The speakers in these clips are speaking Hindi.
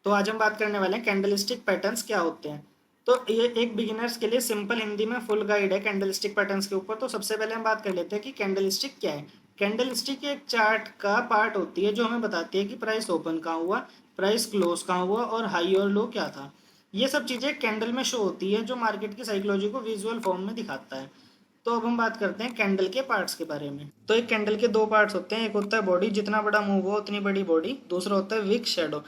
तो आज हम बात करने वाले हैं कैंडलस्टिक पैटर्न्स क्या होते हैं। तो ये एक बिगिनर्स के लिए सिंपल हिंदी में फुल गाइड है कैंडलस्टिक पैटर्न्स के ऊपर। तो सबसे पहले हम बात कर लेते हैं कि कैंडलस्टिक क्या है। कैंडलस्टिक एक चार्ट का पार्ट होती है जो हमें बताती है कि प्राइस ओपन कहाँ हुआ, प्राइस क्लोज कहाँ हुआ और हाई और लो क्या था। ये सब चीज़ें कैंडल में शो होती है जो मार्केट की साइकोलॉजी को विजुअल फॉर्म में दिखाता है। तो अब हम बात करते हैं कैंडल के पार्ट्स के बारे में। तो एक कैंडल के दो पार्ट्स होते हैं, एक होता है बॉडी, जितना बड़ा मूव हो उतनी बड़ी बॉडी। दूसरा होता है विक शेडो,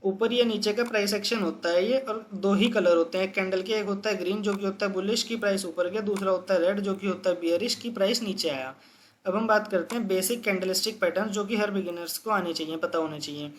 ऊपर या नीचे का प्राइस एक्शन होता है ये। और दो ही कलर होते हैं कैंडल के, एक होता है ग्रीन जो कि होता है बुलिश की प्राइस ऊपर गया, दूसरा होता है रेड जो कि होता है बियरिश की प्राइस नीचे आया। अब हम बात करते हैं बेसिक कैंडलस्टिक पैटर्न जो कि हर बिगिनर्स को आने चाहिए, पता होने चाहिए।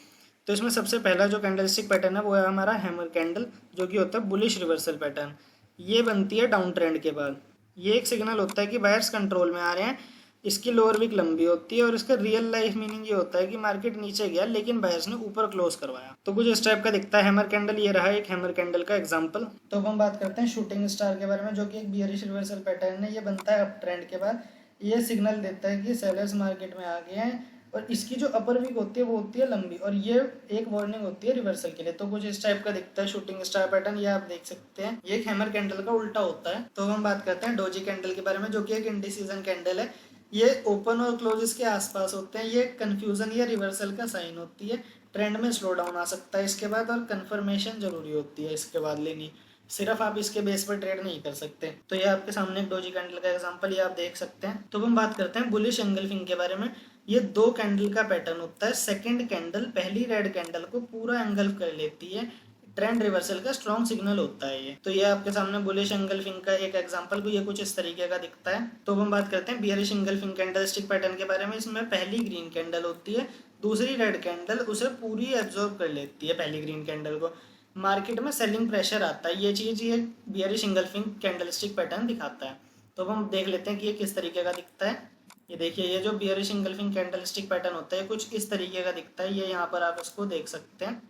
तो इसमें सबसे पहला जो कैंडलस्टिक पैटर्न है वो है हमारा हैमर कैंडल जो कि होता है बुलिश रिवर्सल पैटर्न। ये बनती है डाउन ट्रेंड के बाद। ये एक सिग्नल होता है कि बायर्स कंट्रोल में आ रहे हैं। इसकी लोअर विक लंबी होती है और इसका रियल लाइफ मीनिंग ये होता है कि मार्केट नीचे गया लेकिन बायर्स ने ऊपर क्लोज करवाया। तो कुछ इस टाइप का दिखता है हैमर कैंडल। ये रहा एक हैमर कैंडल का एग्जांपल। तो अब हम बात करते हैं शूटिंग स्टार के बारे में जो कि एक बियरिश रिवर्सल पैटर्न है। ये बनता है अप ट्रेंड के बाद। ये सिग्नल देता है कि सेलर्स मार्केट में आ गए हैं और इसकी जो अपर वीक होती है वो होती है लंबी और ये एक वार्निंग होती है रिवर्सल के लिए। तो कुछ इस टाइप का दिखता है शूटिंग स्टार पैटर्न, ये आप देख सकते हैं। ये एक हैमर कैंडल का उल्टा होता है। तो हम बात करते हैं डोजी कैंडल के बारे में जो कि एक इंडिसीजन कैंडल है। ये ओपन और क्लोज इसके आसपास होते हैं। ये कंफ्यूजन या रिवर्सल का साइन होती है। ट्रेंड में स्लो डाउन आ सकता है इसके बाद और कंफर्मेशन जरूरी होती है इसके बाद लेनी। सिर्फ आप इसके बेस पर ट्रेड नहीं कर सकते। तो ये आपके सामने एक डोजी कैंडल का एग्जांपल, ये आप देख सकते हैं। तो हम बात करते हैं बुलिश एंगल्फिंग के बारे में। ये दो कैंडल का पैटर्न होता है। सेकंड कैंडल पहली रेड कैंडल को पूरा एंगल्फ कर लेती है। ट्रेंड रिवर्सल का स्ट्रॉन्ग सिग्नल होता है ये। तो ये आपके सामने बुलिश एंगल्फिंग का एक एग्जांपल भी ये कुछ इस तरीके का दिखता है। तो हम बात करते हैं बियरिश एंगल्फिंग कैंडलस्टिक पैटर्न के बारे में। इसमें पहली ग्रीन कैंडल होती है, दूसरी रेड कैंडल उसे पूरी एब्जॉर्ब कर लेती है पहली ग्रीन कैंडल को। मार्केट में सेलिंग प्रेशर आता है। ये चीज़ ये बियरिश एंगल्फिंग कैंडलस्टिक पैटर्न दिखाता है। तो हम देख लेते हैं कि ये किस तरीके का दिखता है। ये देखिए, ये जो बियरिश एंगल्फिंग कैंडलस्टिक पैटर्न होता है कुछ इस तरीके का दिखता है। ये यहाँ पर आप इसको देख सकते हैं।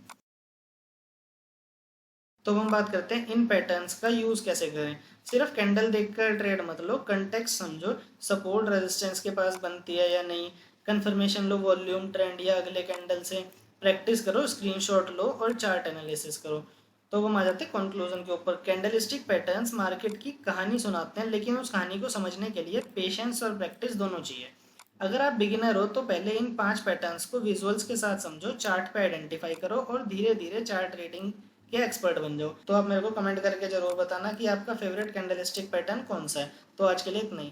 तो हम बात करते हैं इन पैटर्न्स का यूज कैसे करें। सिर्फ कैंडल देखकर ट्रेड मत लो, कंटेक्स्ट समझो। सपोर्ट रेजिस्टेंस के पास बनती है या नहीं, कंफर्मेशन लो वॉल्यूम ट्रेंड या अगले कैंडल से। प्रैक्टिस करो, स्क्रीनशॉट लो और चार्ट एनालिसिस करो। तो हम आ जाते हैं कंक्लूजन के ऊपर। कैंडलस्टिक पैटर्न्स मार्केट की कहानी सुनाते हैं लेकिन उस कहानी को समझने के लिए पेशेंस और प्रैक्टिस दोनों चाहिए। अगर आप बिगिनर हो तो पहले इन 5 पैटर्न्स को विजुअल्स के साथ समझो, चार्ट पे आइडेंटिफाई करो और धीरे धीरे चार्ट रीडिंग के एक्सपर्ट बन जाओ। तो आप मेरे को कमेंट करके जरूर बताना कि आपका फेवरेट कैंडलस्टिक पैटर्न कौन सा है। तो आज के लिए इतना ही।